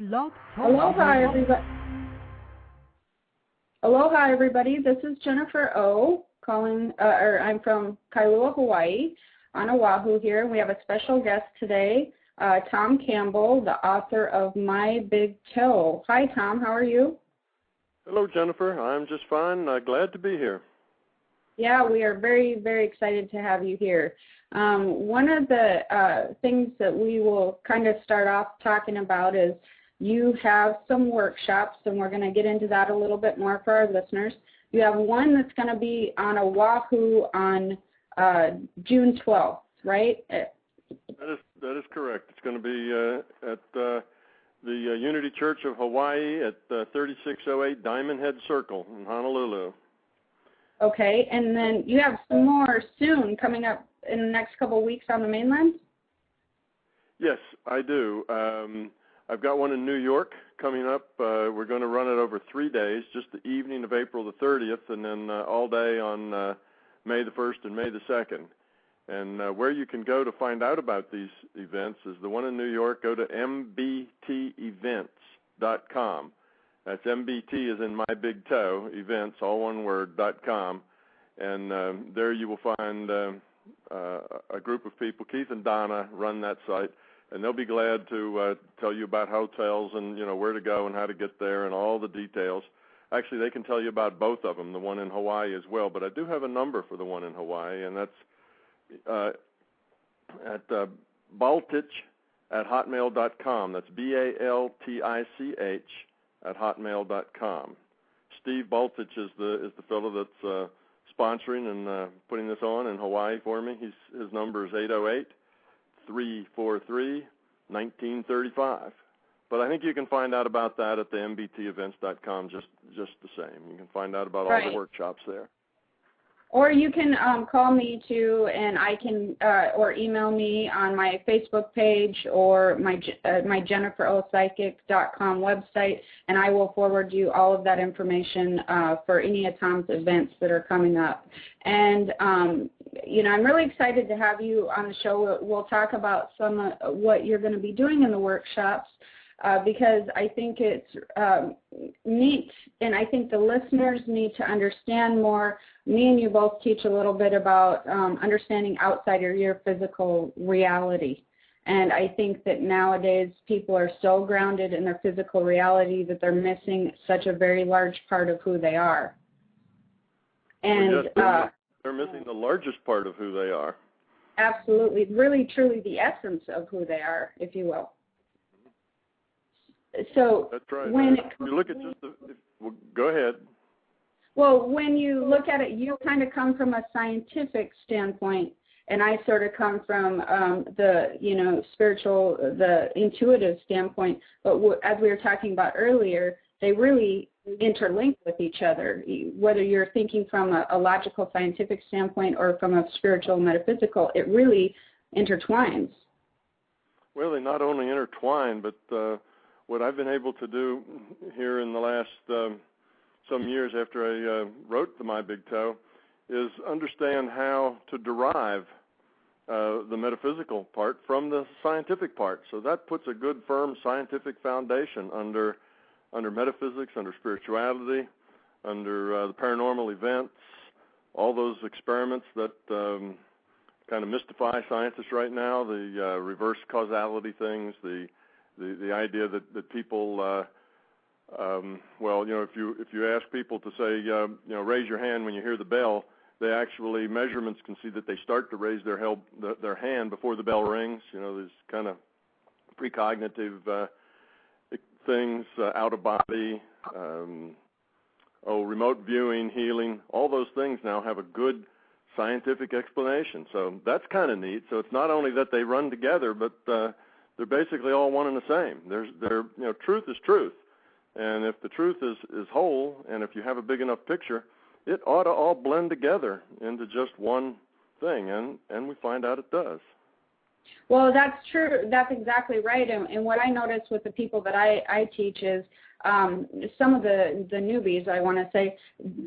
Blog Talk Aloha, Radio. everybody. Aloha, everybody. This is Jennifer O. I'm from Kailua, Hawaii, on Oahu here. We have a special guest today, Tom Campbell, the author of My Big Toe. Hi, Tom. How are you? Hello, Jennifer. I'm just fine. Glad to be here. Yeah, we are very, very excited to have you here. One of the things that we will kind of start off talking about is you have some workshops, and we're going to get into that a little bit more for our listeners. You have one that's going to be on Oahu on June 12th, right? That is correct. It's going to be at the Unity Church of Hawaii at 3608 Diamond Head Circle in Honolulu. Okay, and then you have some more soon coming up in the next couple of weeks on the mainland? Yes, I do. I've got one in New York coming up. We're going to run it over 3 days, just the evening of April the 30th, and then all day on May the 1st and May the 2nd. And where you can go to find out about these events is the one in New York. Go to mbtevents.com. That's MBT as in my big toe, events, all one word, .com. And there you will find a group of people. Keith and Donna run that site, and they'll be glad to tell you about hotels and, you know, where to go and how to get there and all the details. Actually, they can tell you about both of them, the one in Hawaii as well. But I do have a number for the one in Hawaii, and that's at baltich@hotmail.com. That's BALTICH @hotmail.com. Steve Baltich is the fellow that's sponsoring and putting this on in Hawaii for me. His number is 808-343-1935. But I think you can find out about that at the mbtevents.com just the same. You can find out about all the workshops there. Or you can call me too, and I can, or email me on my Facebook page or my jenniferopsychic.com website, and I will forward you all of that information for any of Tom's events that are coming up. And, you know, I'm really excited to have you on the show. We'll talk about some of what you're going to be doing in the workshops. Because I think it's neat, and I think the listeners need to understand more. Me and you both teach a little bit about understanding outside of your physical reality. And I think that nowadays people are so grounded in their physical reality that they're missing such a very large part of who they are. And they're missing the largest part of who they are. Absolutely. Really, truly the essence of who they are, if you will. So that's right. When you look at go ahead. Well, when you look at it, you kind of come from a scientific standpoint, and I sort of come from the, you know, spiritual, the intuitive standpoint. But as we were talking about earlier, they really interlink with each other. Whether you're thinking from a logical, scientific standpoint or from a spiritual, metaphysical, it really intertwines. Well, they not only intertwine, but what I've been able to do here in the last some years after I wrote My Big Toe is understand how to derive the metaphysical part from the scientific part. So that puts a good, firm scientific foundation under metaphysics, under spirituality, under the paranormal events, all those experiments that kind of mystify scientists right now, the reverse causality things, the idea that people, well, you know, if you ask people to say, you know, raise your hand when you hear the bell, they actually, measurements can see that they start to raise their hand before the bell rings. You know, these kind of precognitive things, out of body, remote viewing, healing, all those things now have a good scientific explanation. So that's kind of neat. So it's not only that they run together, but they're basically all one and the same. You know, truth is truth, and if the truth is whole, and if you have a big enough picture, it ought to all blend together into just one thing, and we find out it does. Well, that's true. That's exactly right. And what I notice with the people that I teach is some of the newbies, I want to say,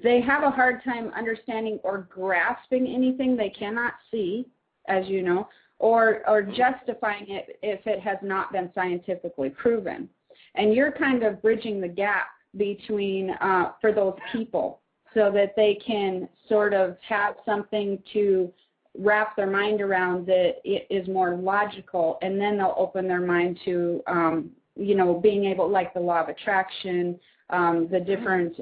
they have a hard time understanding or grasping anything they cannot see, as you know, or justifying it if it has not been scientifically proven. And you're kind of bridging the gap between for those people so that they can sort of have something to wrap their mind around that is more logical, and then they'll open their mind to, being able, like the law of attraction, the different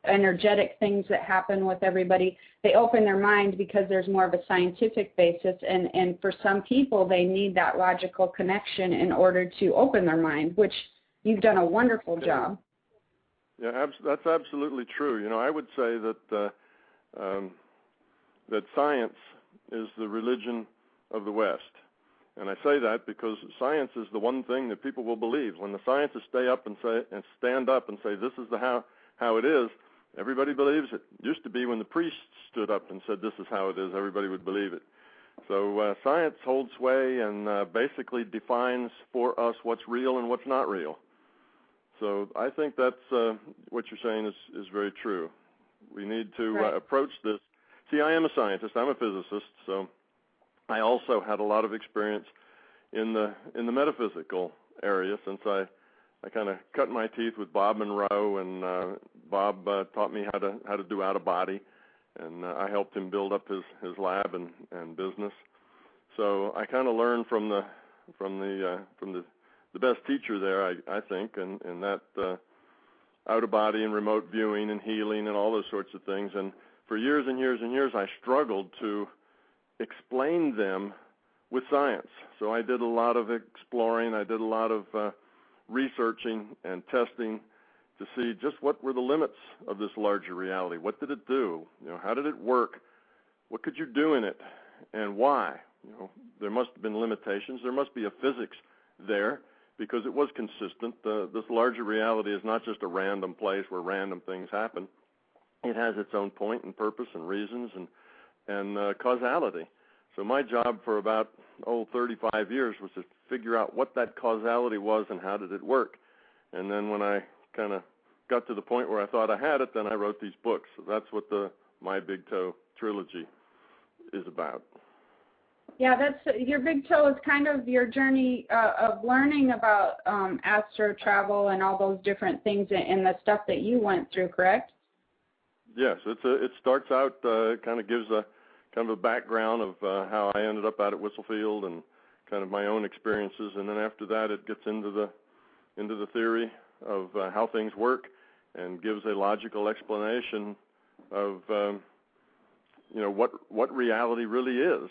energetic things that happen with everybody. They open their mind because there's more of a scientific basis, and for some people, they need that logical connection in order to open their mind, which you've done a wonderful job. Yeah, that's absolutely true. I would say that that science is the religion of the West. And I say that because science is the one thing that people will believe. When the scientists stand up and say this is how it is, everybody believes it. It used to be when the priests stood up and said this is how it is, everybody would believe it. So science holds sway and basically defines for us what's real and what's not real. So I think that's what you're saying is very true. We need to approach this. See, I am a scientist. I'm a physicist, so I also had a lot of experience in the metaphysical area since I kind of cut my teeth with Bob Monroe, and Bob taught me how to do out of body, and I helped him build up his lab and business. So I kind of learned from the best teacher there, I think, and that out of body and remote viewing and healing and all those sorts of things. And for years and years and years, I struggled to explain them with science. So I did a lot of exploring. I did a lot of researching and testing to see just what were the limits of this larger reality. What did it do? How did it work? What could you do in it, and why? There must have been limitations. There must be a physics there because it was consistent. This larger reality is not just a random place where random things happen. It has its own point and purpose and reasons and causality. So my job for about 35 years was to figure out what that causality was and how did it work. And then when I kind of got to the point where I thought I had it, then I wrote these books. So that's what the My Big Toe trilogy is about. Yeah, that's your big toe is kind of your journey of learning about astro travel and all those different things and the stuff that you went through, correct? Yes, it starts out kind of gives a background of how I ended up out at Whistlefield and kind of my own experiences, and then after that it gets into the theory of how things work and gives a logical explanation of what reality really is.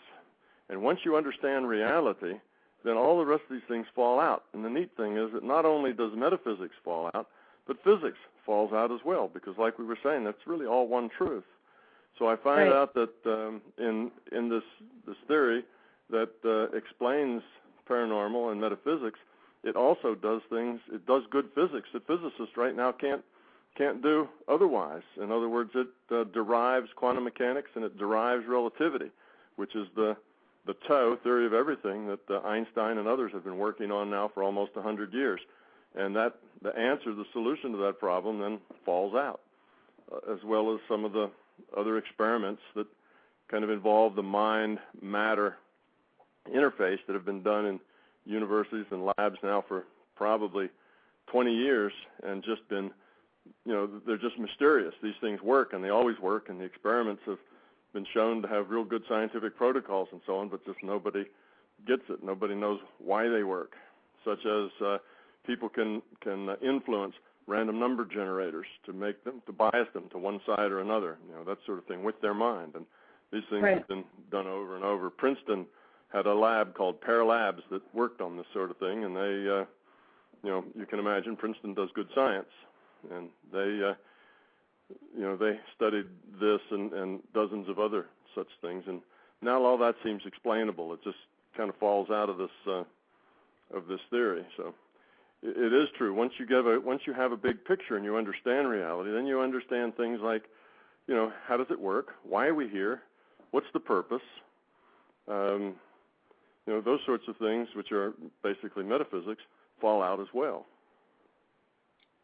And once you understand reality, then all the rest of these things fall out. And the neat thing is that not only does metaphysics fall out, but physics falls out as well, because like we were saying, that's really all one truth. So I find out that in this theory that explains paranormal and metaphysics, it also does things. It does good physics that physicists right now can't do otherwise. In other words, it derives quantum mechanics and it derives relativity, which is the toe theory of everything that Einstein and others have been working on now for almost 100 years. And that the answer, the solution to that problem, then falls out, as well as some of the other experiments that kind of involve the mind-matter interface that have been done in universities and labs now for probably 20 years and just been, they're just mysterious. These things work, and they always work, and the experiments have been shown to have real good scientific protocols and so on, but just nobody gets it. Nobody knows why they work, such as people can influence random number generators to bias them to one side or another, that sort of thing with their mind. And these things have been done over and over. Princeton had a lab called Pear Labs that worked on this sort of thing, and they, you can imagine Princeton does good science, and they studied this and dozens of other such things, and now all that seems explainable. It just kind of falls out of this theory. So it is true. Once you have a big picture and you understand reality, then you understand things like, how does it work? Why are we here? What's the purpose? Those sorts of things, which are basically metaphysics, fall out as well.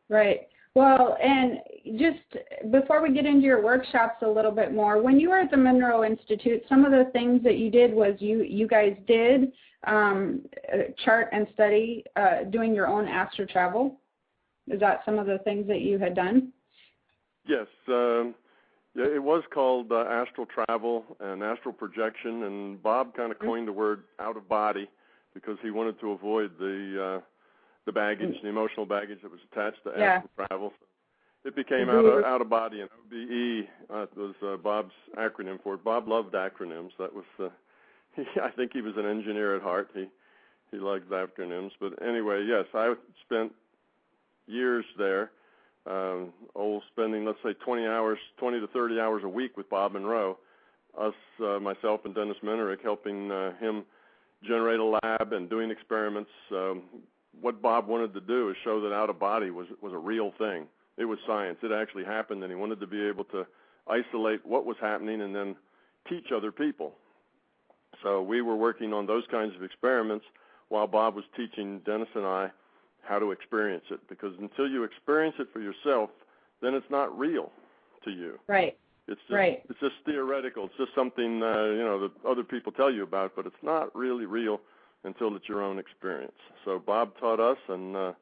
Right. Well, and just before we get into your workshops a little bit more, when you were at the Monroe Institute, some of the things that you did was you guys did chart and study doing your own astro travel. Is that some of the things that you had done? Yes. Yeah, it was called astral travel and astral projection, and Bob kind of coined the word out of body because he wanted to avoid the baggage, the emotional baggage that was attached to astral travel. It became out of body, and OBE was Bob's acronym for it. Bob loved acronyms. That was I think he was an engineer at heart. He liked acronyms. But anyway, yes, I spent years there, spending, let's say, 20 to 30 hours a week with Bob Monroe, myself and Dennis Menerick, helping him generate a lab and doing experiments. What Bob wanted to do is show that out of body was a real thing. It was science. It actually happened, and he wanted to be able to isolate what was happening and then teach other people. So we were working on those kinds of experiments while Bob was teaching Dennis and I how to experience it, because until you experience it for yourself, then it's not real to you. Right. It's just theoretical. It's just something that other people tell you about, but it's not really real until it's your own experience. So Bob taught us, and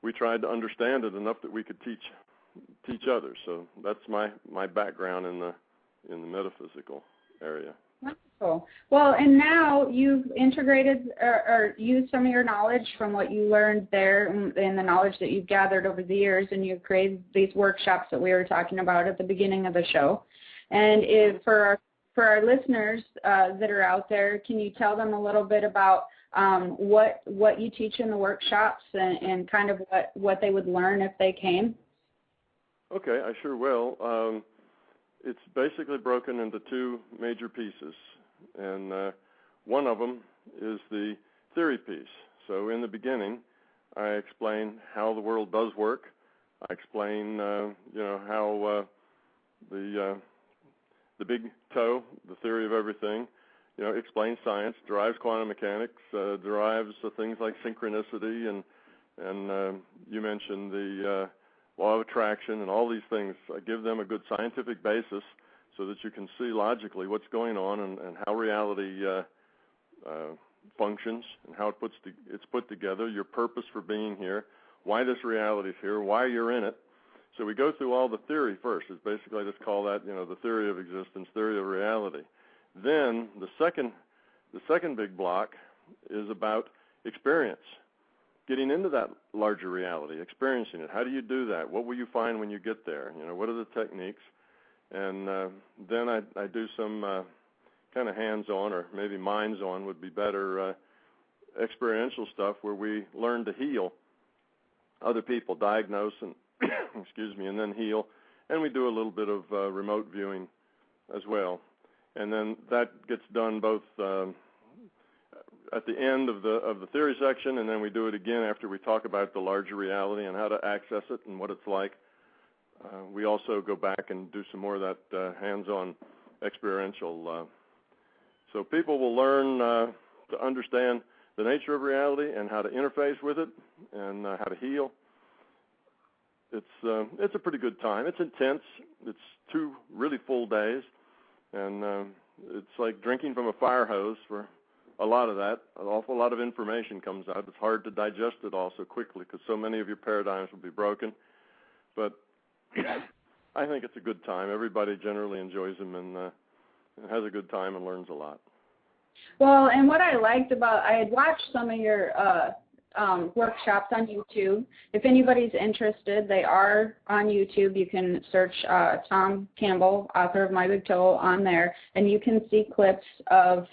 we tried to understand it enough that we could teach others. So that's my background in the metaphysical area. Wonderful. Well, and now you've integrated or used some of your knowledge from what you learned there and the knowledge that you've gathered over the years, and you've created these workshops that we were talking about at the beginning of the show. And for our listeners that are out there, can you tell them a little bit about what you teach in the workshops and kind of what they would learn if they came? Okay, I sure will. It's basically broken into two major pieces, and one of them is the theory piece. So in the beginning, I explain how the world does work. I explain, how the big toe, the theory of everything, explains science, derives quantum mechanics, derives things like synchronicity, and you mentioned the law of attraction and all these things. I give them a good scientific basis so that you can see logically what's going on and how reality functions and how it's put together, your purpose for being here, why this reality is here, why you're in it. So we go through all the theory first. It's basically, I just call that, the theory of existence, theory of reality. Then the second big block is about experience. Getting into that larger reality, experiencing it. How do you do that? What will you find when you get there? What are the techniques? And then I do some kind of hands-on, or maybe minds-on would be better, experiential stuff where we learn to heal other people, diagnose and and then heal. And we do a little bit of remote viewing as well. And then that gets done both at the end of the theory section, and then we do it again after we talk about the larger reality and how to access it and what it's like. We also go back and do some more of that hands-on experiential. So people will learn to understand the nature of reality and how to interface with it and how to heal. It's a pretty good time. It's intense. It's 2 really full days, and it's like drinking from a fire hose for a lot of that. An awful lot of information comes out. It's hard to digest it all so quickly because so many of your paradigms will be broken. But I think it's a good time. Everybody generally enjoys them and has a good time and learns a lot. Well, and what I liked I had watched some of your workshops on YouTube. If anybody's interested, they are on YouTube. You can search Tom Campbell, author of My Big Toe, on there, and you can see clips of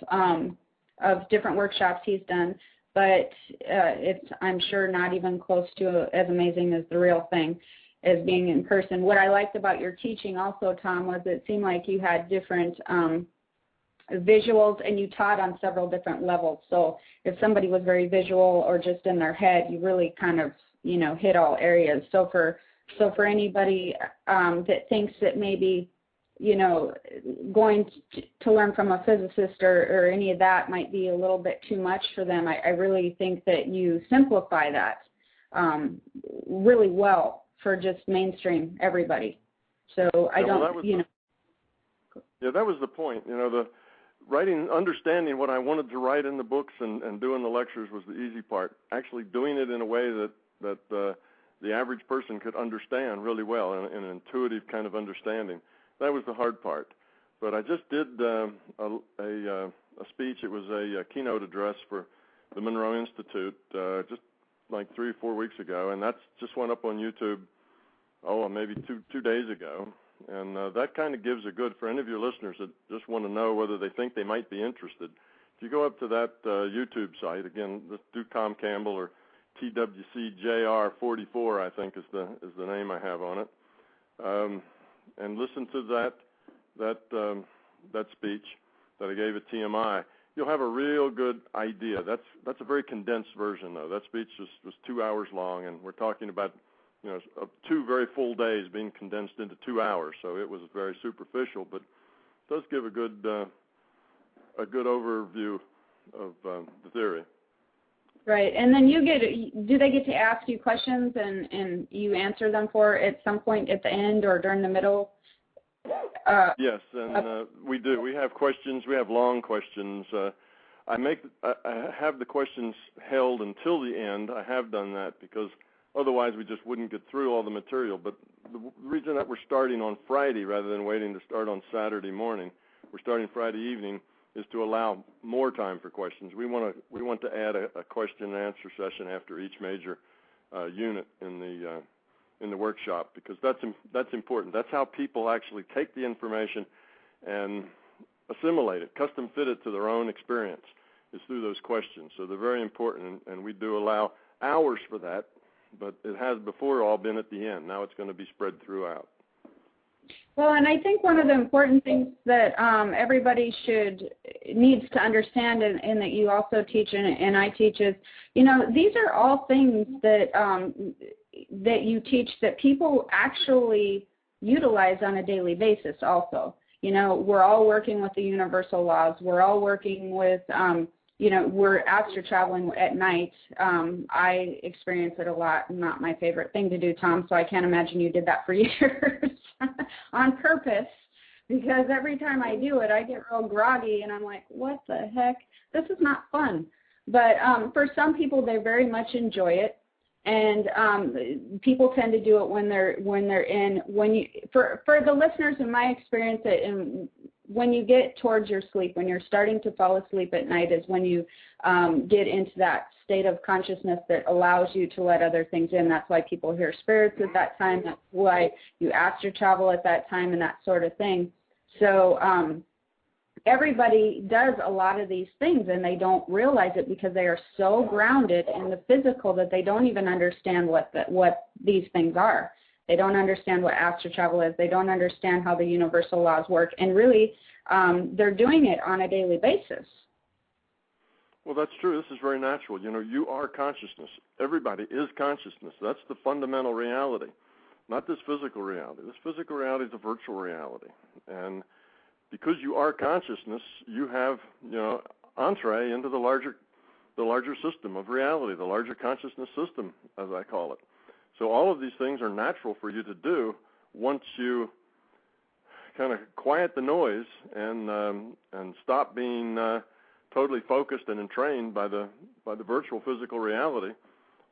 different workshops he's done. But it's, I'm sure, not even close to as amazing as the real thing, as being in person. What I liked about your teaching also, Tom, was it seemed like you had different visuals, and you taught on several different levels. So if somebody was very visual or just in their head, you really kind of, hit all areas. So for anybody that thinks that maybe, going to learn from a physicist or any of that might be a little bit too much for them, I really think that you simplify that really well for just mainstream everybody. So that was the point. The writing, understanding what I wanted to write in the books and doing the lectures was the easy part. Actually doing it in a way that the average person could understand really well in an intuitive kind of understanding. That was the hard part. But I just did a speech. It was a keynote address for the Monroe Institute just like 3 or 4 weeks ago, and that's just went up on YouTube, maybe two days ago. And that kind of gives a good, for any of your listeners that just want to know whether they think they might be interested. If you go up to that YouTube site, again, just do Tom Campbell or TWCJR44, I think is the name I have on it, and listen to that speech that I gave at TMI. You'll have a real good idea. That's a very condensed version, though. That speech was 2 hours long, and we're talking about 2 very full days being condensed into 2 hours. So it was very superficial, but it does give a good overview of the theory. Right, and then do they get to ask you questions and you answer them at some point at the end or during the middle? Yes, and we do. We have questions. We have long questions. I have the questions held until the end. I have done that because otherwise we just wouldn't get through all the material. But the reason that we're starting on Friday rather than waiting to start on Saturday morning, we're starting Friday evening, is to allow more time for questions. We want to add a question and answer session after each major unit in the workshop, because that's important. That's how people actually take the information and assimilate it, custom fit it to their own experience, is through those questions. So they're very important, and we do allow hours for that, but it has before all been at the end. Now it's going to be spread throughout. Well, and I think one of the important things that everybody needs to understand, and that you also teach and I teach, is, these are all things that that you teach that people actually utilize on a daily basis also. We're all working with the universal laws. We're all working with, we're astral traveling at night. I experience it a lot. Not my favorite thing to do, Tom, so I can't imagine you did that for years on purpose, because every time I do it, I get real groggy, and I'm like, what the heck? This is not fun. But for some people, they very much enjoy it. And people tend to do it when for the listeners, in my experience, when you get towards your sleep, when you're starting to fall asleep at night, is when you get into that state of consciousness that allows you to let other things in. That's why people hear spirits at that time. That's why you astral travel at that time, and that sort of thing. So everybody does a lot of these things, and they don't realize it because they are so grounded in the physical that they don't even understand what these things are. They don't understand what astral travel is. They don't understand how the universal laws work, and really they're doing it on a daily basis. Well, that's true. This is very natural. You are consciousness. Everybody is consciousness. That's the fundamental reality, not this physical reality. This physical reality is a virtual reality, and because you are consciousness, you have, entree into the larger system of reality, the larger consciousness system, as I call it. So all of these things are natural for you to do once you kind of quiet the noise and stop being totally focused and entrained by the virtual physical reality.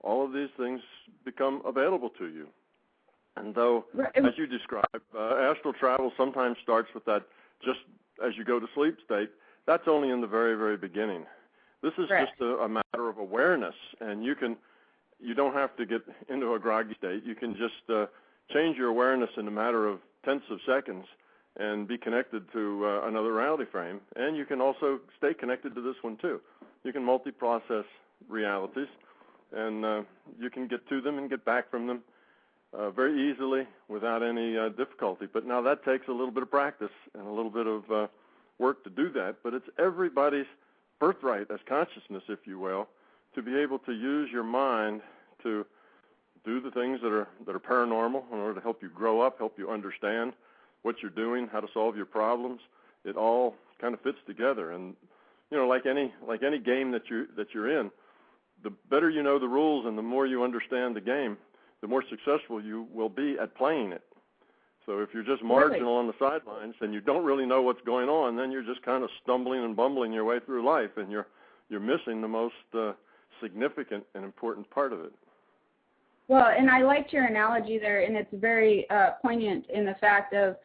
All of these things become available to you. And though, as you described, astral travel sometimes starts with that just as you go to sleep state, that's only in the very, very beginning. This is just a matter of awareness, and you don't have to get into a groggy state. You can just change your awareness in a matter of tenths of seconds and be connected to another reality frame. And you can also stay connected to this one too. You can multi-process realities, and you can get to them and get back from them very easily without any difficulty. But now that takes a little bit of practice and a little bit of work to do that. But it's everybody's birthright as consciousness, if you will, to be able to use your mind to do the things that are paranormal in order to help you grow up, help you understand what you're doing, how to solve your problems. It all kind of fits together. And like any game that you're in, the better you know the rules and the more you understand the game, the more successful you will be at playing it. So if you're just marginal on the sidelines and you don't really know what's going on, then you're just kind of stumbling and bumbling your way through life, and you're missing the most significant and important part of it. Well, and I liked your analogy there, and it's very poignant in the fact of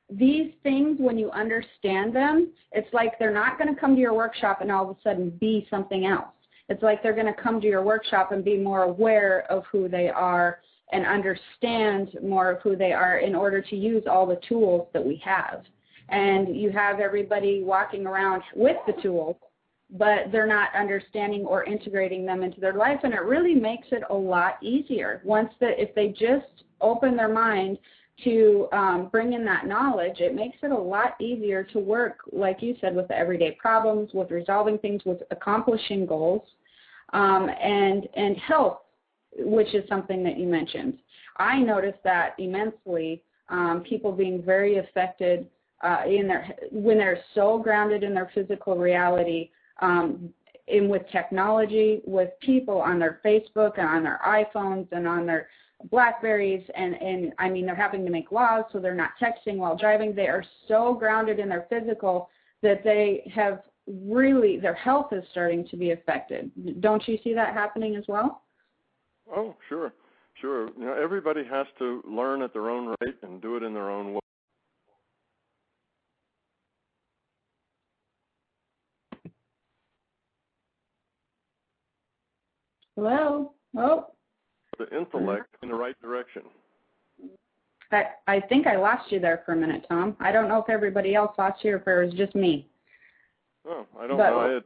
these things, when you understand them, it's like they're not going to come to your workshop and all of a sudden be something else. It's like they're going to come to your workshop and be more aware of who they are and understand more of who they are in order to use all the tools that we have. And you have everybody walking around with the tools, but they're not understanding or integrating them into their life, and it really makes it a lot easier. If they just open their mind to bring in that knowledge, it makes it a lot easier to work, like you said, with the everyday problems, with resolving things, with accomplishing goals, and health, which is something that you mentioned. I noticed that immensely, people being very affected when they're so grounded in their physical reality, with technology, with people on their Facebook and on their iPhones and on their Blackberries, and I mean, they're having to make laws so they're not texting while driving. They are so grounded in their physical that they have really, their health is starting to be affected. Don't you see that happening as well? Oh, sure. You know, everybody has to learn at their own rate and do it in their own way. Hello? Oh. The intellect in the right direction. I think I lost you there for a minute, Tom. I don't know if everybody else lost you or if it was just me. Oh, I don't know.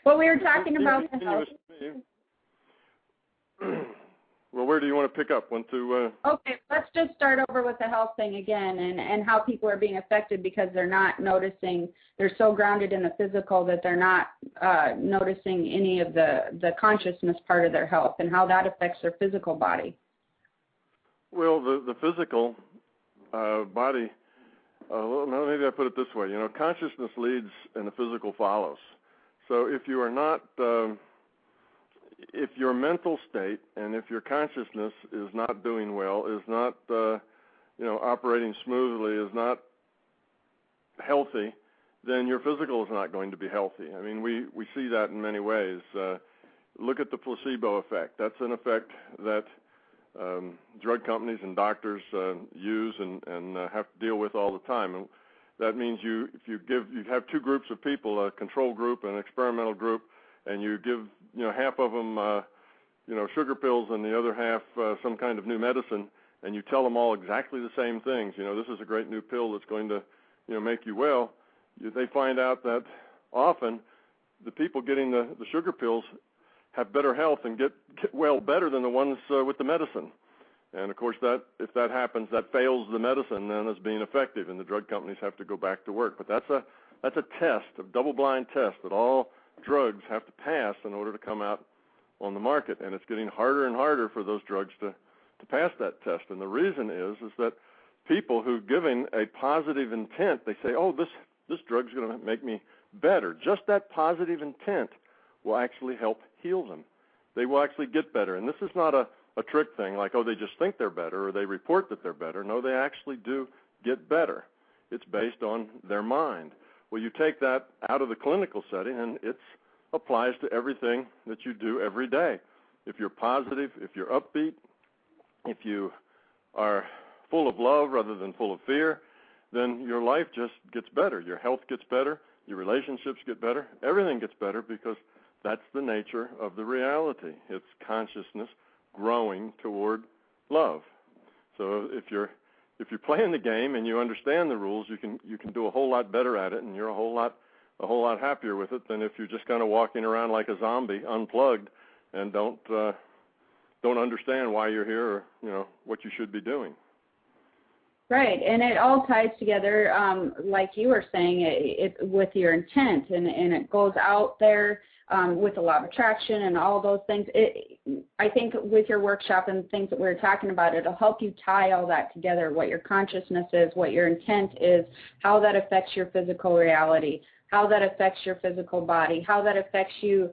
Well, we were talking about the health. Well, where do you want to pick up? Okay, let's just start over with the health thing again, and how people are being affected because they're not noticing. They're so grounded in the physical that they're not noticing any of the consciousness part of their health and how that affects their physical body. Well, the physical body, well, maybe I put it this way. You know, consciousness leads and the physical follows. So if you are not... if your mental state and if your consciousness is not doing well, is not, operating smoothly, is not healthy, then your physical is not going to be healthy. I mean, we see that in many ways. Look at the placebo effect. That's an effect that drug companies and doctors use and have to deal with all the time. And that means you have two groups of people, a control group and an experimental group, and you give half of them sugar pills and the other half some kind of new medicine, and you tell them all exactly the same things. This is a great new pill that's going to make you well. They find out that often the people getting the sugar pills have better health and get well better than the ones with the medicine. And of course, if that happens, that fails the medicine then as being effective, and the drug companies have to go back to work. But that's a test, a double-blind test that all drugs have to pass in order to come out on the market, and it's getting harder and harder for those drugs to pass that test. And the reason is that people who giving a positive intent, they say, oh, this drug's going to make me better. Just that positive intent will actually help heal them. They will actually get better. And this is not a trick thing like, oh, they just think they're better or they report that they're better. No, they actually do get better. It's based on their mind. Well, you take that out of the clinical setting, and it applies to everything that you do every day. If you're positive, if you're upbeat, if you are full of love rather than full of fear, then your life just gets better. Your health gets better. Your relationships get better. Everything gets better because that's the nature of the reality. It's consciousness growing toward love. So if you're playing the game and you understand the rules, you can do a whole lot better at it, and you're a whole lot happier with it than if you're just kind of walking around like a zombie, unplugged, and don't understand why you're here or what you should be doing. Right, and it all ties together, like you were saying, it with your intent, and it goes out there with the law of attraction and all those things. I think with your workshop and things that we were talking about, it'll help you tie all that together, what your consciousness is, what your intent is, how that affects your physical reality, how that affects your physical body, how that affects you,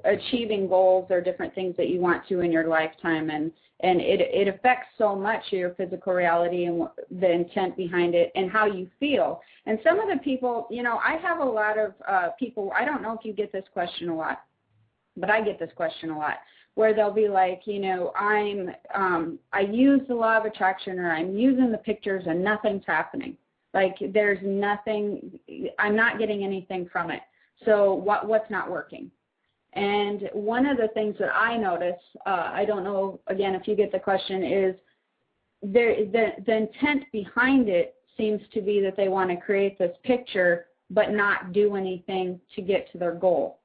achieving goals or different things that you want to in your lifetime. And it affects so much your physical reality and the intent behind it and how you feel. And some of the people, I have a lot of people, I don't know if you get this question a lot, but I get this question a lot. where they'll be like, I use the law of attraction, or I'm using the pictures and nothing's happening. Like there's nothing, I'm not getting anything from it. So what's not working? And one of the things that I notice, I don't know, again, if you get the question, is the intent behind it seems to be that they want to create this picture but not do anything to get to their goal.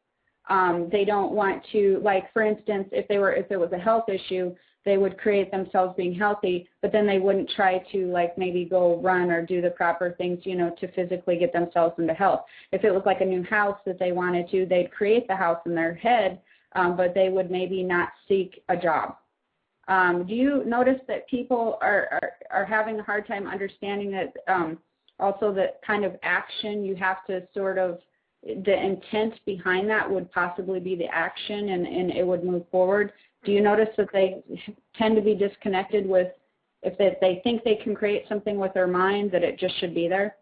They don't want to, like, for instance, if it was a health issue, they would create themselves being healthy, but then they wouldn't try to, like, maybe go run or do the proper things, to physically get themselves into health. If it was like a new house that they wanted to, they'd create the house in their head, but they would maybe not seek a job. Do you notice that people are having a hard time understanding that also that kind of action you have to sort of, the intent behind that would possibly be the action and it would move forward? Do you notice that they tend to be disconnected with, if they think they can create something with their mind, that it just should be there?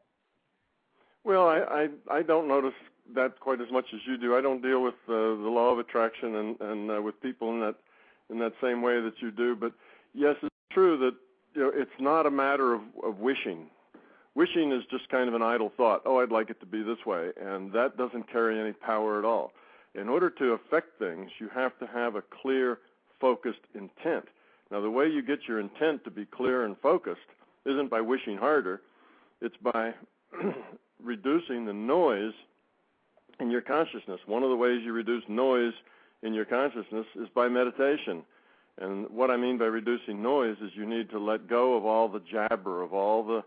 Well, I don't notice that quite as much as you do. I don't deal with the law of attraction and with people in that same way that you do. But yes, it's true that it's not a matter of wishing. Wishing is just kind of an idle thought. Oh, I'd like it to be this way, and that doesn't carry any power at all. In order to affect things, you have to have a clear, focused intent. Now, the way you get your intent to be clear and focused isn't by wishing harder. It's by reducing the noise in your consciousness. One of the ways you reduce noise in your consciousness is by meditation. And what I mean by reducing noise is you need to let go of all the jabber, of all the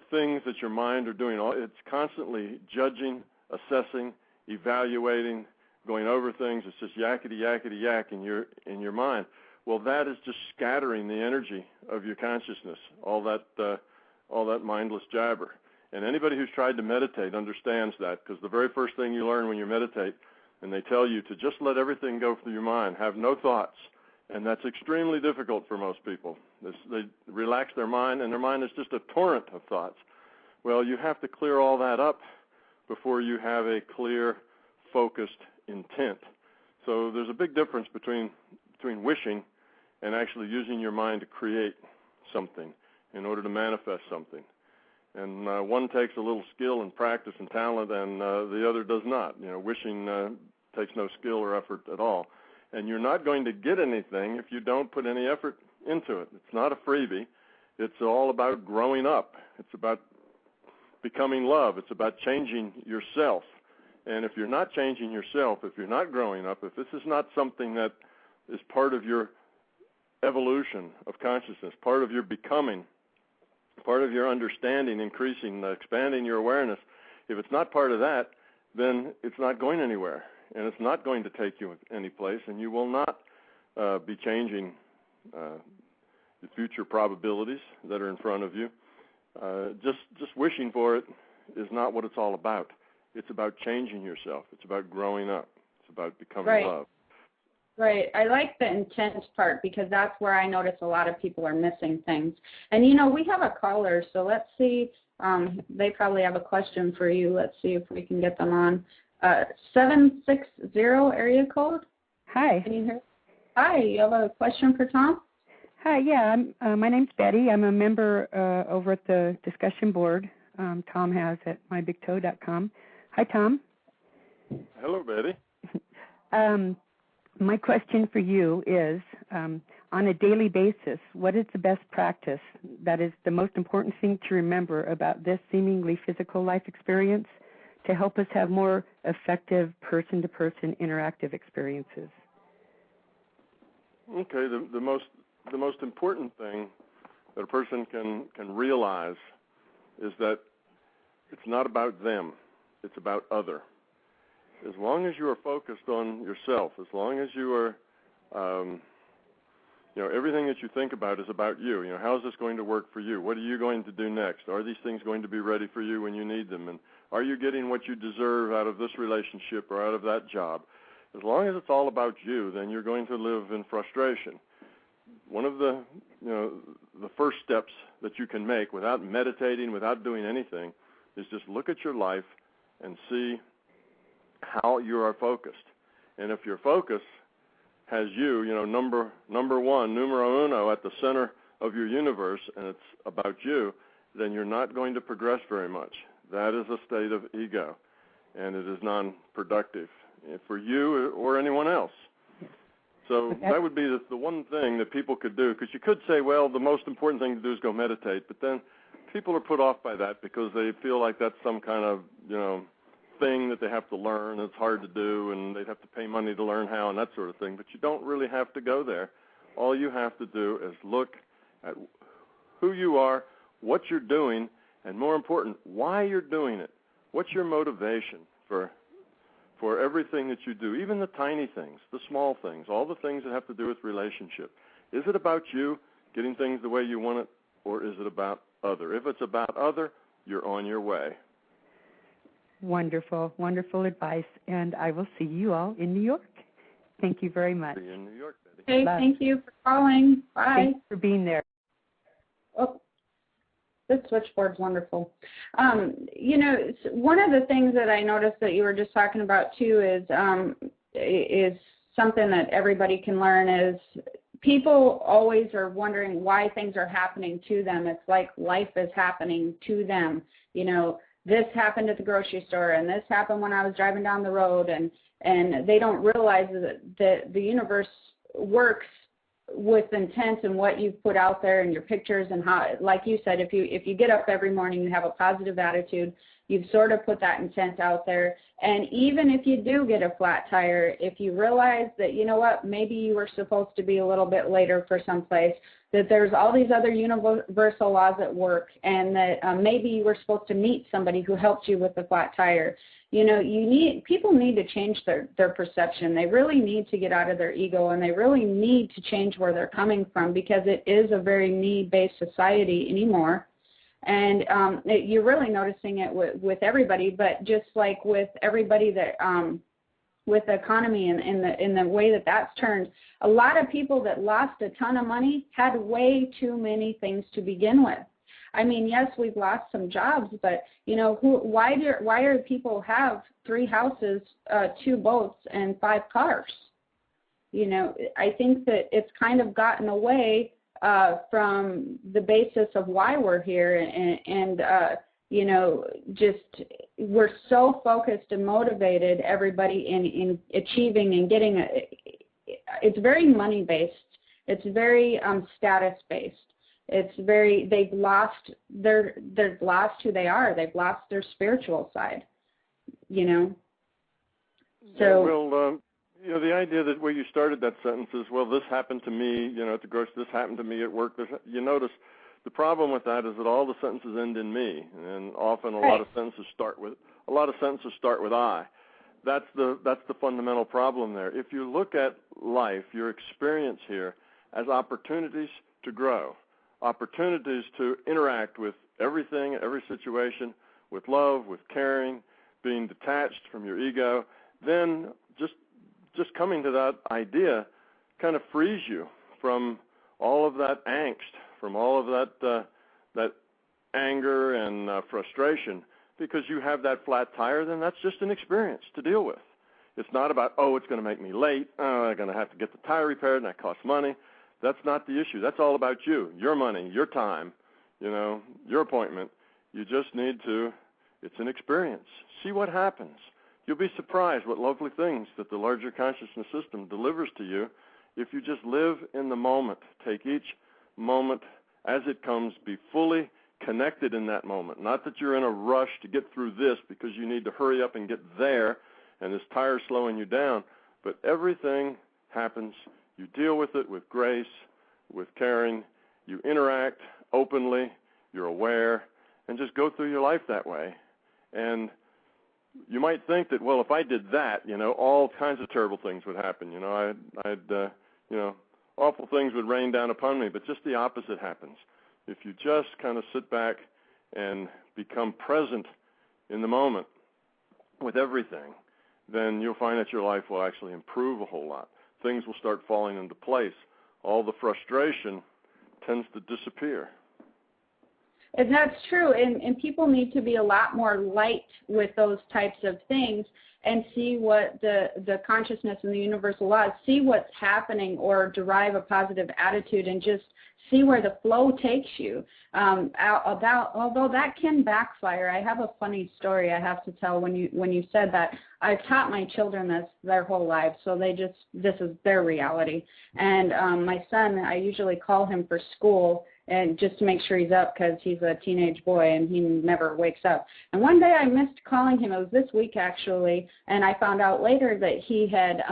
things that your mind are doing. It's constantly judging, assessing, evaluating, going over things. It's just yakety yak in your mind. Well, that is just scattering the energy of your consciousness, all that mindless jabber. And anybody who's tried to meditate understands that, because the very first thing you learn when you meditate, and they tell you to just let everything go through your mind, have no thoughts. And that's extremely difficult for most people. They relax their mind, and their mind is just a torrent of thoughts. Well, you have to clear all that up before you have a clear, focused intent. So there's a big difference between wishing and actually using your mind to create something in order to manifest something. And one takes a little skill and practice and talent, and the other does not. Wishing takes no skill or effort at all. And you're not going to get anything if you don't put any effort into it. It's not a freebie. It's all about growing up. It's about becoming love. It's about changing yourself. And if you're not changing yourself, if you're not growing up, if this is not something that is part of your evolution of consciousness, part of your becoming, part of your understanding, increasing, expanding your awareness, if it's not part of that, then it's not going anywhere. And it's not going to take you any place, and you will not be changing the future probabilities that are in front of you. Just wishing for it is not what it's all about. It's about changing yourself. It's about growing up. It's about becoming love. Right. I like the intent part, because that's where I notice a lot of people are missing things. And, we have a caller, so let's see. They probably have a question for you. Let's see if we can get them on. 760 area code. Hi. Can you hear? Hi, you have a question for Tom? Hi, yeah. My name's Betty. I'm a member over at the discussion board Tom has at mybigtoe.com. Hi, Tom. Hello, Betty. My question for you is, on a daily basis, what is the best practice that is the most important thing to remember about this seemingly physical life experience to help us have more effective person-to-person interactive experiences? Okay, the most important thing that a person can realize is that it's not about them, it's about other. As long as you are focused on yourself, as long as you are, everything that you think about is about you. How is this going to work for you? What are you going to do next? Are these things going to be ready for you when you need them? And are you getting what you deserve out of this relationship or out of that job? As long as it's all about you, then you're going to live in frustration. One of the first steps that you can make without meditating, without doing anything, is just look at your life and see how you are focused. And if your focus has you, number one, numero uno, at the center of your universe, and it's about you, then you're not going to progress very much. That is a state of ego, and it is non-productive for you or anyone else. So that would be the one thing that people could do, because you could say, well, the most important thing to do is go meditate, but then people are put off by that because they feel like that's some kind of, thing that they have to learn, and it's hard to do, and they'd have to pay money to learn how and that sort of thing. But you don't really have to go there. All you have to do is look at who you are, what you're doing, and more important, why you're doing it. What's your motivation for everything that you do, even the tiny things, the small things, all the things that have to do with relationship. Is it about you getting things the way you want it, or is it about other? If it's about other, you're on your way. Wonderful, wonderful advice, and I will see you all in New York. Thank you very much. See you in New York, Betty. Hey, thank you for calling. Bye. Thanks for being there. Oh, this switchboard's wonderful. One of the things that I noticed that you were just talking about too is something that everybody can learn is people always are wondering why things are happening to them. It's like life is happening to them. This happened at the grocery store, and this happened when I was driving down the road, and they don't realize that the universe works with intent and what you've put out there and your pictures and how, like you said, if you get up every morning, you have a positive attitude, you've sort of put that intent out there. And even if you do get a flat tire, if you realize that, you know what, maybe you were supposed to be a little bit later for someplace, that there's all these other universal laws at work, and that maybe you were supposed to meet somebody who helped you with the flat tire. People need to change their perception. They really need to get out of their ego, and they really need to change where they're coming from, because it is a very me-based society anymore. And you're really noticing it with everybody, but just like with everybody that with the economy and in the way that that's turned, a lot of people that lost a ton of money had way too many things to begin with. I mean, yes, we've lost some jobs, but why do people have 3 houses, 2 boats, and 5 cars? I think that it's kind of gotten away from the basis of why we're here, and just we're so focused and motivated, everybody, in achieving and getting it's very money based. It's very status based. It's very, they've lost who they are. They've lost their spiritual side, So. Yeah, the idea that where you started that sentence is, well, this happened to me, at the grocery, this happened to me at work. You notice the problem with that is that all the sentences end in me, and often a lot of sentences start with I. That's the fundamental problem there. If you look at life, your experience here, as opportunities to grow, opportunities to interact with everything, every situation, with love, with caring, being detached from your ego, then just coming to that idea kind of frees you from all of that angst, from all of that anger and frustration, because you have that flat tire. Then that's just an experience to deal with. It's not about, it's going to make me late, I'm going to have to get the tire repaired, and that costs money. That's not the issue. That's all about you, your money, your time, your appointment. You just need to, it's an experience. See what happens. You'll be surprised what lovely things that the larger consciousness system delivers to you if you just live in the moment. Take each moment as it comes. Be fully connected in that moment. Not that you're in a rush to get through this because you need to hurry up and get there and this tire's slowing you down, but everything happens. You deal with it with grace, with caring. You interact openly. You're aware, and just go through your life that way. And you might think that, well, if I did that, all kinds of terrible things would happen. Awful things would rain down upon me. But just the opposite happens. If you just kind of sit back and become present in the moment with everything, then you'll find that your life will actually improve a whole lot. Things will start falling into place. All the frustration tends to disappear. And that's true, and people need to be a lot more light with those types of things and see what the consciousness and the universal laws, see what's happening, or derive a positive attitude and just see where the flow takes you. Although that can backfire. I have a funny story I have to tell when you said that. I've taught my children this their whole lives, so this is their reality. And my son, I usually call him for school, and just to make sure he's up, because he's a teenage boy and he never wakes up. And one day I missed calling him. It was this week, actually, and I found out later that he had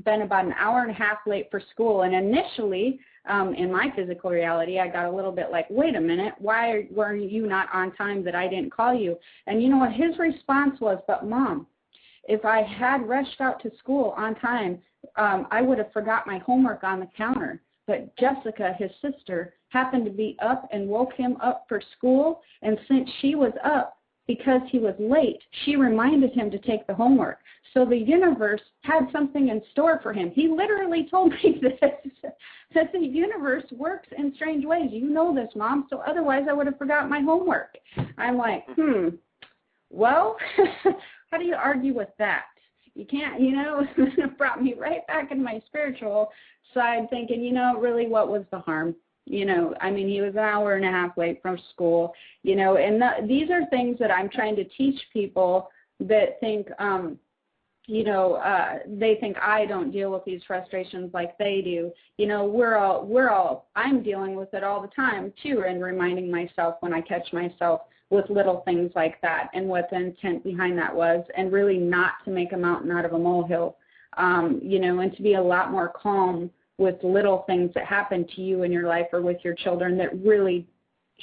been about an hour and a half late for school. And initially, in my physical reality, I got a little bit like, wait a minute, why were you not on time that I didn't call you? And you know what his response was? But Mom, if I had rushed out to school on time, I would have forgot my homework on the counter. But Jessica, his sister, happened to be up and woke him up for school, and since she was up because he was late, she reminded him to take the homework. So the universe had something in store for him. He literally told me this, that the universe works in strange ways. You know this, Mom, so otherwise I would have forgot my homework. I'm like, well, how do you argue with that? You can't, it brought me right back into my spiritual side thinking, really what was the harm? He was an hour and a half late from school, and these are things that I'm trying to teach people that think, they think I don't deal with these frustrations like they do. I'm dealing with it all the time too, and reminding myself when I catch myself with little things like that and what the intent behind that was, and really not to make a mountain out of a molehill, and to be a lot more calm with little things that happen to you in your life or with your children that really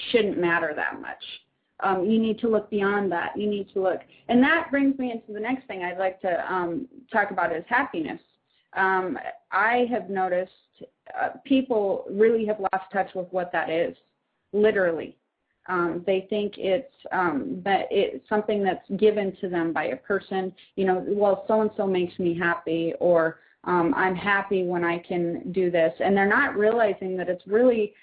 shouldn't matter that much. You need to look beyond that. You need to look. And that brings me into the next thing I'd like to talk about is happiness. I have noticed people really have lost touch with what that is, literally. They think it's something that's given to them by a person. Well, so-and-so makes me happy, or I'm happy when I can do this. And they're not realizing that it's really,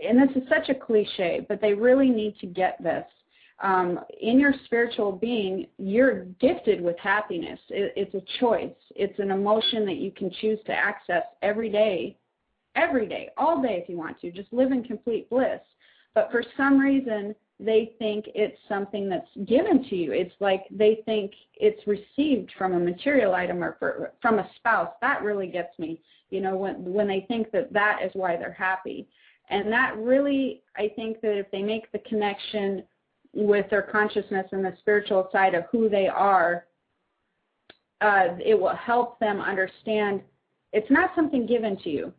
and this is such a cliche, but they really need to get this. In your spiritual being, you're gifted with happiness. It's a choice. It's an emotion that you can choose to access every day, all day if you want to. Just live in complete bliss. But for some reason, they think it's something that's given to you. It's like they think it's received from a material item or from a spouse. That really gets me, when they think that is why they're happy. And that really, I think that if they make the connection with their consciousness and the spiritual side of who they are, it will help them understand it's not something given to you.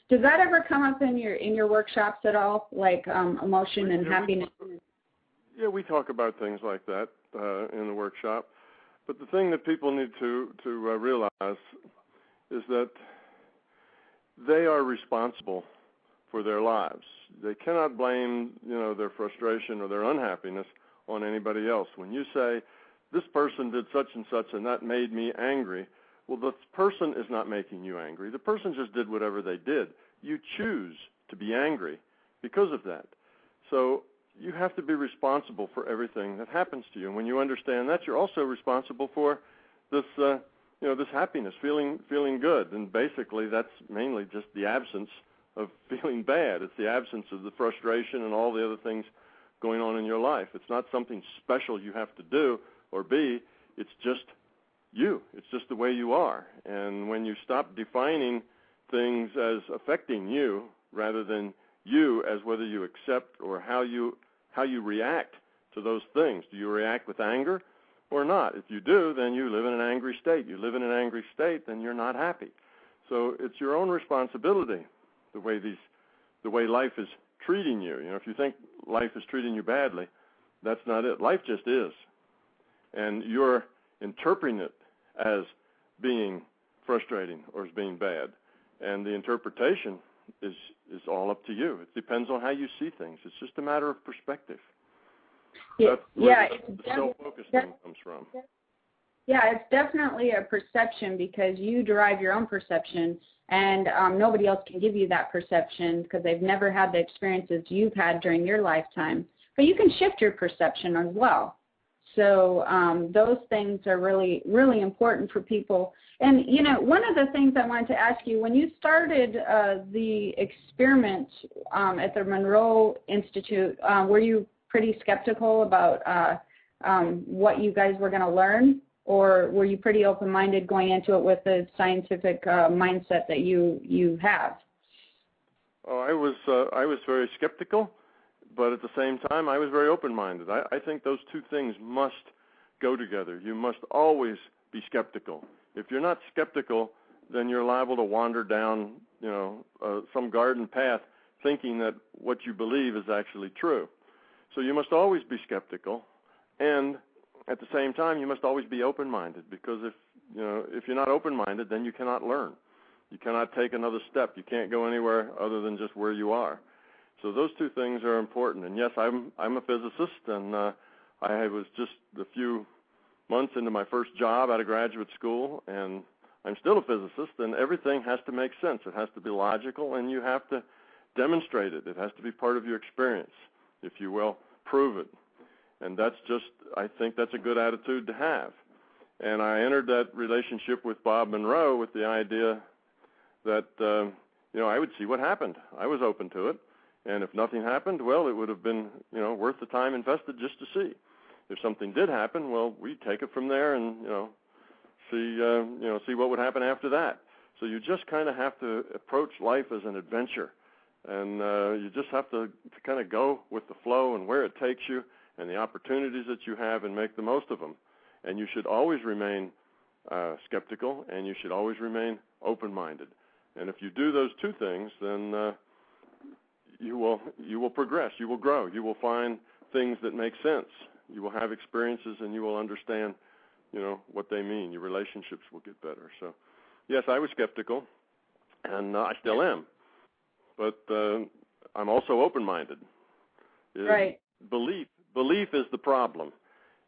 Does that ever come up in your workshops at all, like emotion and happiness? Yeah, we talk about things like that in the workshop. But the thing that people need to realize is that they are responsible for their lives. They cannot blame, their frustration or their unhappiness on anybody else. When you say, this person did such and such and that made me angry, well, the person is not making you angry. The person just did whatever they did. You choose to be angry because of that. So you have to be responsible for everything that happens to you. And when you understand that, you're also responsible for this, this happiness, feeling good. And basically, that's mainly just the absence of feeling bad. It's the absence of the frustration and all the other things going on in your life. It's not something special you have to do or be. It's just you. It's just the way you are. And when you stop defining things as affecting you rather than you as whether you accept or how you react to those things. Do you react with anger or not? If you do, then you live in an angry state. You live in an angry state, then you're not happy. So it's your own responsibility, the way life is treating you. If you think life is treating you badly, that's not it. Life just is. And you're interpreting it as being frustrating or as being bad. And the interpretation is all up to you. It depends on how you see things. It's just a matter of perspective. That's where the self-focus thing comes from. Yeah, it's definitely a perception because you derive your own perception, and nobody else can give you that perception because they've never had the experiences you've had during your lifetime. but you can shift your perception as well. So those things are really, really important for people. And, you know, one of the things I wanted to ask you, when you started the experiment at the Monroe Institute, were you pretty skeptical about what you guys were going to learn? Or were you pretty open-minded going into it with the scientific mindset that you have? Oh, I was very skeptical, but at the same time, I was very open-minded. I think those two things must go together. You must always be skeptical. If you're not skeptical, then you're liable to wander down, you know, some garden path thinking that what you believe is actually true. So you must always be skeptical, and at the same time, you must always be open-minded, because if you're not open-minded, then you cannot learn. You cannot take another step. You can't go anywhere other than just where you are. So those two things are important. And yes, I'm a physicist, and I was just a few months into my first job out of graduate school, and I'm still a physicist, and everything has to make sense. It has to be logical, and you have to demonstrate it. It has to be part of your experience, if you will, prove it. And that's just, I think that's a good attitude to have. And I entered that relationship with Bob Monroe with the idea that, I would see what happened. I was open to it. And if nothing happened, well, it would have been, worth the time invested just to see. If something did happen, well, we'd take it from there and, see what would happen after that. So you just kind of have to approach life as an adventure. And you just have to kind of go with the flow and where it takes you, and the opportunities that you have, and make the most of them. And you should always remain skeptical, and you should always remain open-minded. And if you do those two things, then you will progress. You will grow. You will find things that make sense. You will have experiences, and you will understand, what they mean. Your relationships will get better. So, yes, I was skeptical, and I still am. But I'm also open-minded. Right. Belief is the problem.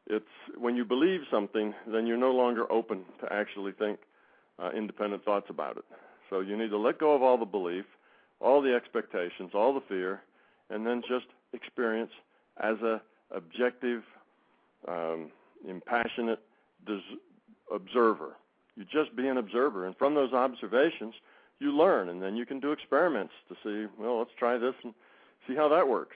It's when you believe something, then you're no longer open to actually think independent thoughts about it. So you need to let go of all the belief, all the expectations, all the fear, and then just experience as a objective, impassionate observer. You just be an observer, and from those observations, you learn, and then you can do experiments to see, well, let's try this and see how that works.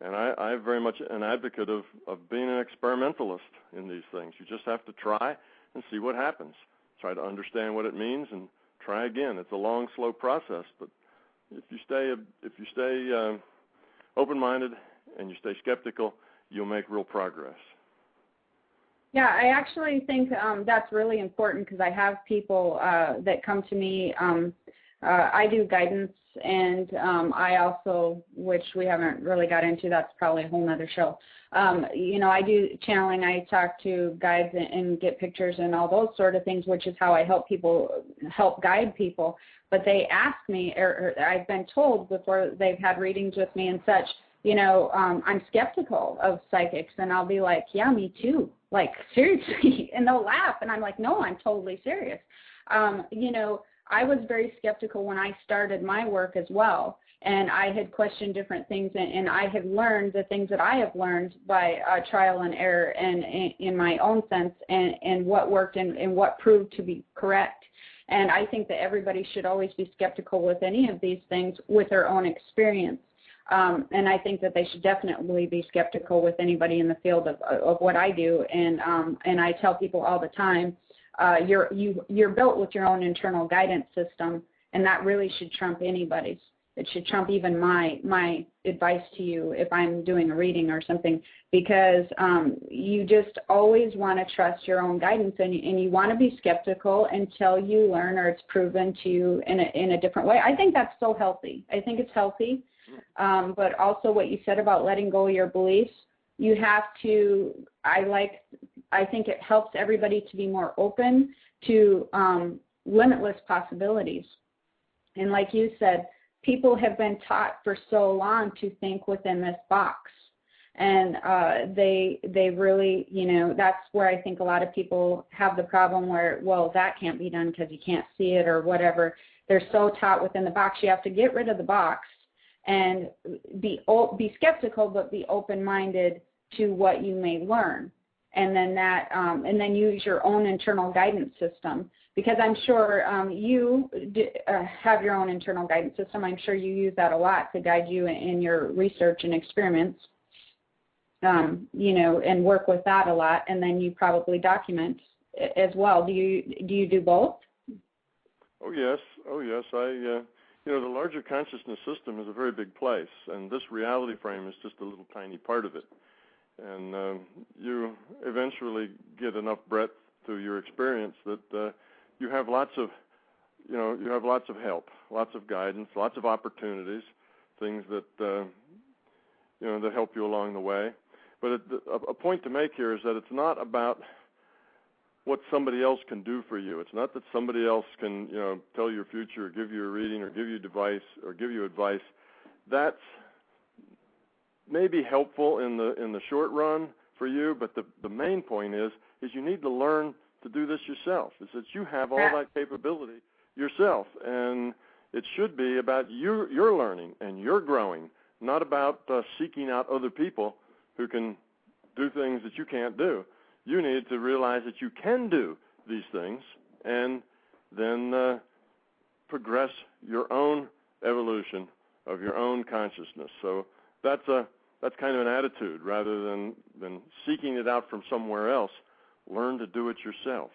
And I'm very much an advocate of being an experimentalist in these things. You just have to try and see what happens. Try to understand what it means and try again. It's a long, slow process, but if you stay open-minded and you stay skeptical, you'll make real progress. Yeah, I actually think that's really important, because I have people that come to me. I do guidance, and I also, which we haven't really got into, that's probably a whole nother show. I do channeling. I talk to guides and get pictures and all those sort of things, which is how I help guide people. But they ask me, or I've been told before they've had readings with me and such, I'm skeptical of psychics, and I'll be like, yeah, me too. Like, seriously. And they'll laugh, and I'm like, no, I'm totally serious. I was very skeptical when I started my work as well, and I had questioned different things, and I had learned the things that I have learned by trial and error, and in my own sense, and what worked and what proved to be correct. And I think that everybody should always be skeptical with any of these things with their own experience. And I think that they should definitely be skeptical with anybody in the field of what I do. And I tell people all the time, you're built with your own internal guidance system, and that really should trump anybody's. It should trump even my advice to you if I'm doing a reading or something, because you just always want to trust your own guidance, and you want to be skeptical until you learn or it's proven to you in a different way. I think that's so healthy. I think it's healthy. But also what you said about letting go of your beliefs, you have to, I think it helps everybody to be more open to limitless possibilities. And like you said, people have been taught for so long to think within this box. And they really, that's where I think a lot of people have the problem where, well, that can't be done because you can't see it or whatever. They're so taught within the box. You have to get rid of the box and be skeptical, but be open-minded to what you may learn. And then use your own internal guidance system, because I'm sure you have your own internal guidance system. I'm sure you use that a lot to guide you in your research and experiments, and work with that a lot. And then you probably document as well. Do you do both? Oh yes. The larger consciousness system is a very big place, and this reality frame is just a little tiny part of it. And you eventually get enough breadth through your experience that you have lots of help, lots of guidance, lots of opportunities, things that that help you along the way. But a point to make here is that it's not about what somebody else can do for you. It's not that somebody else can tell your future, or give you a reading, or give you advice. That's may be helpful in the short run for you, but the main point is you need to learn to do this yourself. Is that you have all that capability yourself, and it should be about your learning and your growing, not about seeking out other people who can do things that you can't do. You need to realize that you can do these things, and then progress your own evolution of your own consciousness. So that's kind of an attitude rather than seeking it out from somewhere else. Learn to do it yourself.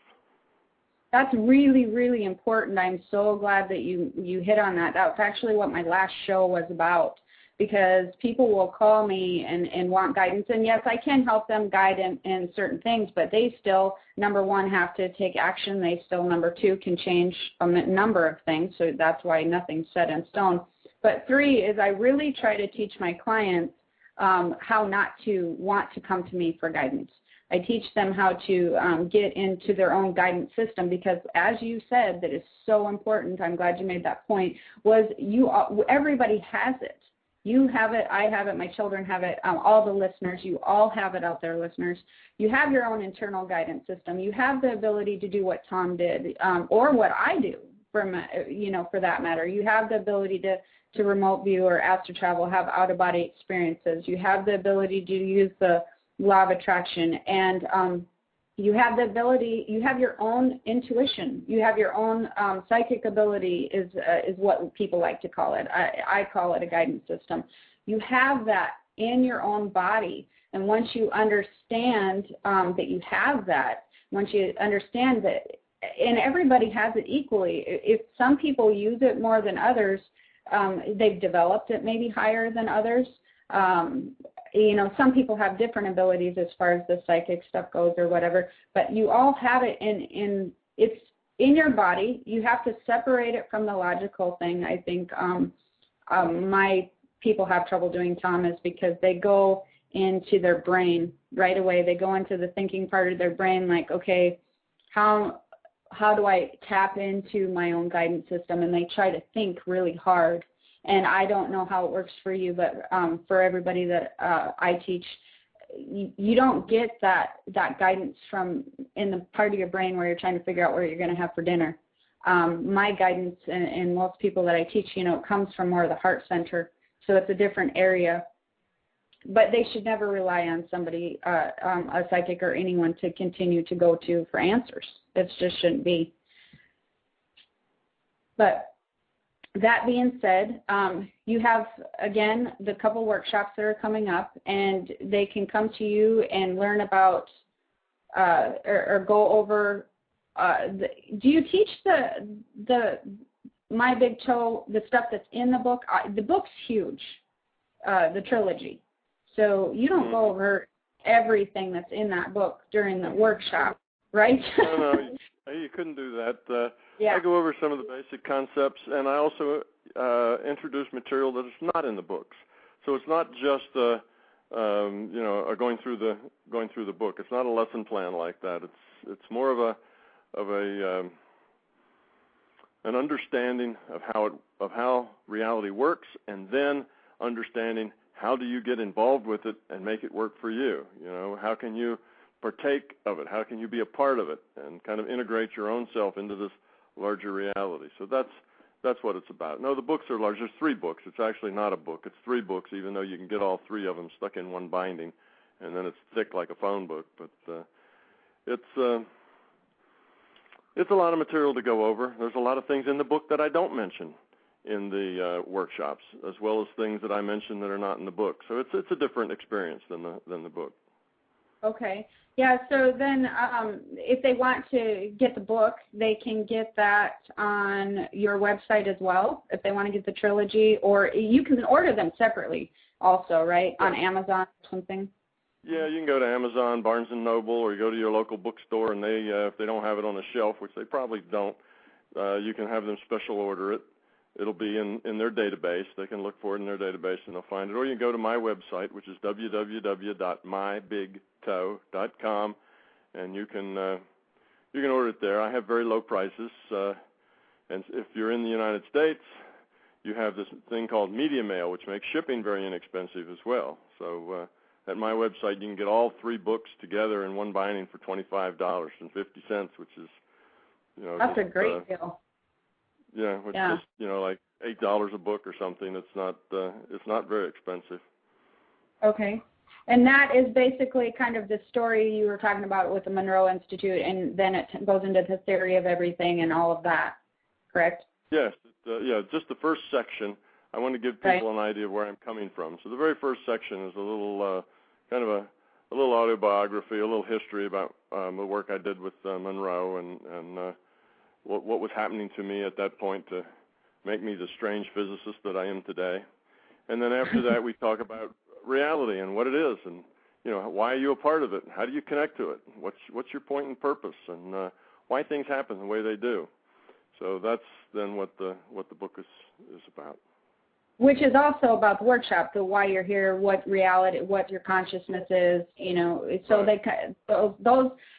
That's really, really important. I'm so glad that you hit on that. That's actually what my last show was about, because people will call me and want guidance. And yes, I can help them guide in certain things, but they still, number one, have to take action. They still, number two, can change a number of things. So that's why nothing's set in stone. But three is I really try to teach my clients how not to want to come to me for guidance. I teach them how to get into their own guidance system, because as you said, that is so important. I'm glad you made that point, was everybody has it. You have it, I have it, my children have it, all the listeners, you all have it out there, listeners. You have your own internal guidance system. You have the ability to do what Tom did, or what I do, for that matter. You have the ability to remote view or astral travel, have out-of-body experiences. You have the ability to use the law of attraction, and you have the ability, you have your own intuition. You have your own psychic ability is what people like to call it. I call it a guidance system. You have that in your own body, and once you understand that you have that, once you understand that, and everybody has it equally. If some people use it more than others, they've developed it maybe higher than others. Some people have different abilities as far as the psychic stuff goes or whatever, but you all have it it's in your body. You have to separate it from the logical thing. I think my people have trouble doing, Tom, is because they go into their brain right away. They go into the thinking part of their brain, like, okay, how do I tap into my own guidance system? And they try to think really hard. And I don't know how it works for you, but for everybody that I teach, you don't get that guidance from in the part of your brain where you're trying to figure out what you're going to have for dinner. My guidance and most people that I teach, it comes from more of the heart center, so it's a different area. But they should never rely on somebody, a psychic or anyone, to continue to go to for answers. It just shouldn't be. But that being said, you have, again, the couple workshops that are coming up, and they can come to you and learn about or go over. Do you teach the My Big Toe, the stuff that's in the book? The book's huge, the trilogy. So you don't go over everything that's in that book during the workshop, right? No, you couldn't do that. Yeah. I go over some of the basic concepts, and I also introduce material that is not in the books. So it's not just going through the book. It's not a lesson plan like that. It's more of an understanding of how reality works, and then understanding how do you get involved with it and make it work for you. How can you partake of it? How can you be a part of it and kind of integrate your own self into this larger reality? So That's what it's about. No, the books are large. There's 3 books. It's actually not a book. It's 3 books, even though you can get all 3 of them stuck in one binding, and then it's thick like a phone book. But it's a lot of material to go over. There's a lot of things in the book that I don't mention in the workshops, as well as things that I mention that are not in the book. So it's a different experience than the book. Okay. Yeah, so then if they want to get the book, they can get that on your website as well, if they want to get the trilogy, or you can order them separately also, right, on Amazon or something? Yeah, you can go to Amazon, Barnes & Noble, or you go to your local bookstore, and they if they don't have it on a shelf, which they probably don't, you can have them special order it. It'll be in their database. They can look for it in their database, and they'll find it. Or you can go to my website, which is www.mybigtoe.com, and you can order it there. I have very low prices, and if you're in the United States, you have this thing called media mail, which makes shipping very inexpensive as well. So at my website, you can get all 3 books together in one binding for $25.50, which is, that's a great deal. Yeah, which is like $8 a book or something. It's not very expensive. Okay, and that is basically kind of the story you were talking about with the Monroe Institute, and then it goes into the theory of everything and all of that, correct? Yes, just the first section. I want to give people an idea of where I'm coming from. So the very first section is a little kind of a little autobiography, a little history about the work I did with Monroe and what was happening to me at that point to make me the strange physicist that I am today. And then after that, we talk about reality and what it is, and why are you a part of it? How do you connect to it? What's your point and purpose, and why things happen the way they do? So that's then what the book is about. Which is also about the workshop, the why you're here, what reality, what your consciousness is, So right.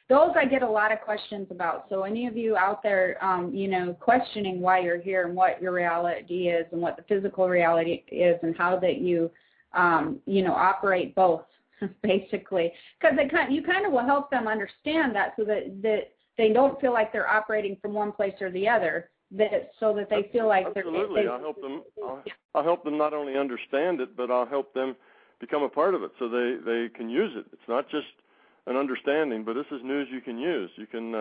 Those I get a lot of questions about. So any of you out there, questioning why you're here and what your reality is and what the physical reality is and how that you, operate both, basically, because you kind of will help them understand that so that they don't feel like they're operating from one place or the other. So that they feel like absolutely. I'll help them not only understand it, but I'll help them become a part of it so they can use it. It's not just an understanding, but this is news you can use. You can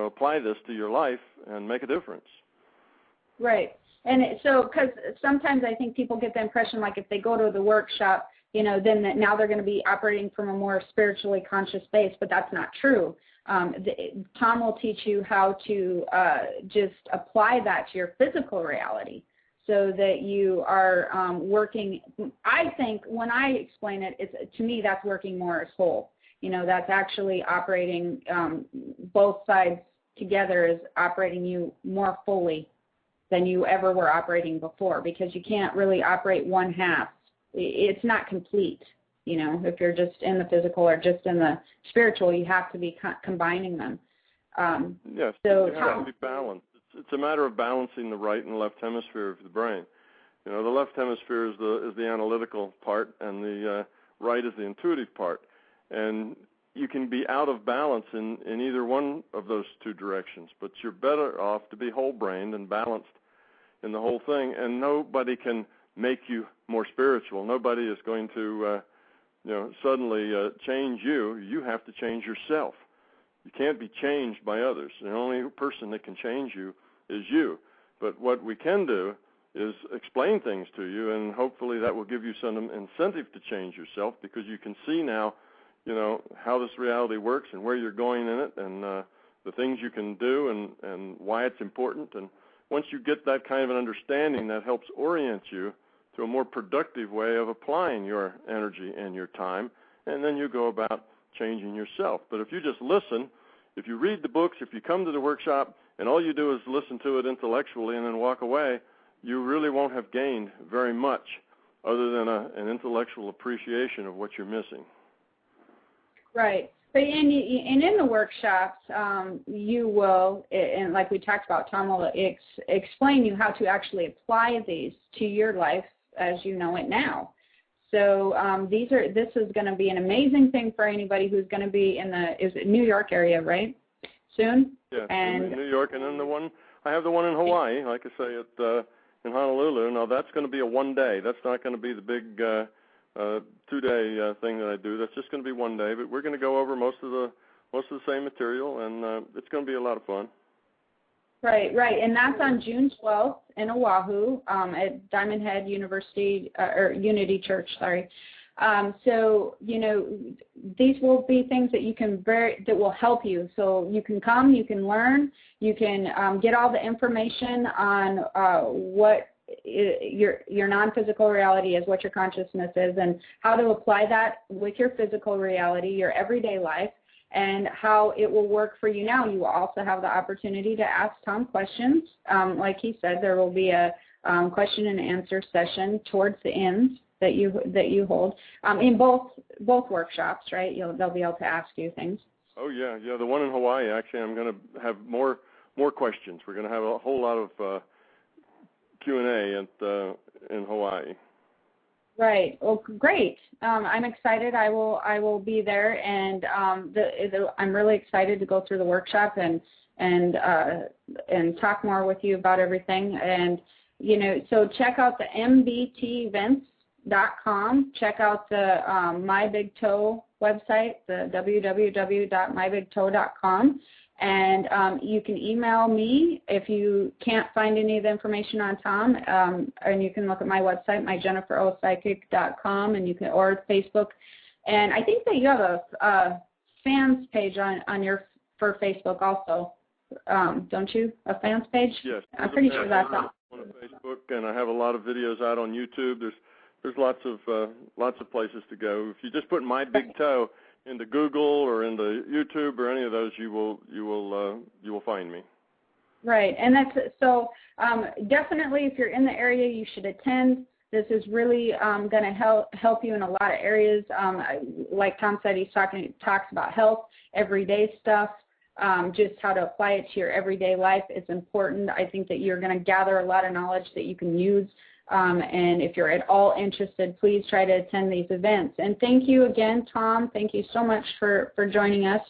apply this to your life and make a difference. Right. And so because sometimes I think people get the impression like if they go to the workshop, then that now they're going to be operating from a more spiritually conscious base, but that's not true. Tom will teach you how to just apply that to your physical reality so that you are working. I think when I explain it, to me that's working more as whole. That's actually operating both sides together is operating you more fully than you ever were operating before, because you can't really operate one half. It's not complete. If you're just in the physical or just in the spiritual, you have to be combining them. Yes, so you have to be balanced. It's a matter of balancing the right and left hemisphere of the brain. The left hemisphere is the analytical part, and the right is the intuitive part. And you can be out of balance in either one of those 2 directions, but you're better off to be whole-brained and balanced in the whole thing. And nobody can make you more spiritual. Nobody is going to suddenly change you. You have to change yourself. You can't be changed by others. The only person that can change you is you. But what we can do is explain things to you, and hopefully that will give you some incentive to change yourself, because you can see now, how this reality works and where you're going in it, and the things you can do and why it's important. And once you get that kind of an understanding, that helps orient you to a more productive way of applying your energy and your time, and then you go about changing yourself. But if you just listen, if you read the books, if you come to the workshop, and all you do is listen to it intellectually and then walk away, you really won't have gained very much other than an intellectual appreciation of what you're missing. Right. But in the workshops, you will, and like we talked about, Tom will explain you how to actually apply these to your life as you know it now. So this is going to be an amazing thing for anybody who's going to be in the New York area, right? Soon? Yeah, and in New York, and then the one I have the one in Hawaii, like I say, in Honolulu. Now that's going to be a 1 day. That's not going to be the big 2-day thing that I do. That's just going to be 1 day. But we're going to go over most of the same material, and it's going to be a lot of fun. Right, and that's on June 12th in Oahu at Diamond Head University or Unity Church. Sorry. So these will be things that you can that will help you. So you can come, you can learn, you can get all the information on what your non-physical reality is, what your consciousness is, and how to apply that with your physical reality, your everyday life, and how it will work for you now. You will also have the opportunity to ask Tom questions. Like he said, there will be a question and answer session towards the end that you hold in both workshops, right? They'll be able to ask you things. Oh yeah. The one in Hawaii, actually, I'm going to have more questions. We're going to have a whole lot of Q&A in Hawaii. Right. Well, great. I'm excited. I will be there, and I'm really excited to go through the workshop and talk more with you about everything. And so check out the mbtevents.com. Check out the My Big Toe website, the www.mybigtoe.com. And you can email me if you can't find any of the information on Tom, and you can look at my website, myjenniferopsychic.com, and you can, or Facebook. And I think that you have a fans page for Facebook also, don't you? A fans page? Yes. I'm pretty sure that's on Facebook, and I have a lot of videos out on YouTube. There's lots of places to go. If you just put My Big Toe into Google or into YouTube or any of those, you will find me. Right, and that's so. Definitely, if you're in the area, you should attend. This is really going to help you in a lot of areas. Like Tom said, he talks about health, everyday stuff, just how to apply it to your everyday life. It's important. I think that you're going to gather a lot of knowledge that you can use. And if you're at all interested, please try to attend these events. And thank you again, Tom. Thank you so much for joining us.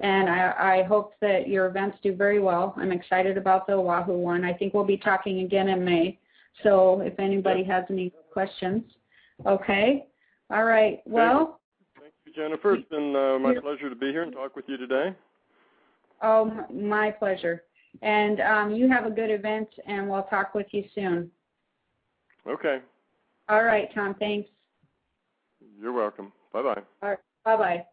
And I hope that your events do very well. I'm excited about the Oahu one. I think we'll be talking again in May. So if anybody has any questions. Okay. All right. Well. Thank you, Jennifer. It's been my pleasure to be here and talk with you today. Oh, my pleasure. And you have a good event, and we'll talk with you soon. Okay. All right, Tom. Thanks. You're welcome. Bye-bye. All right. Bye-bye.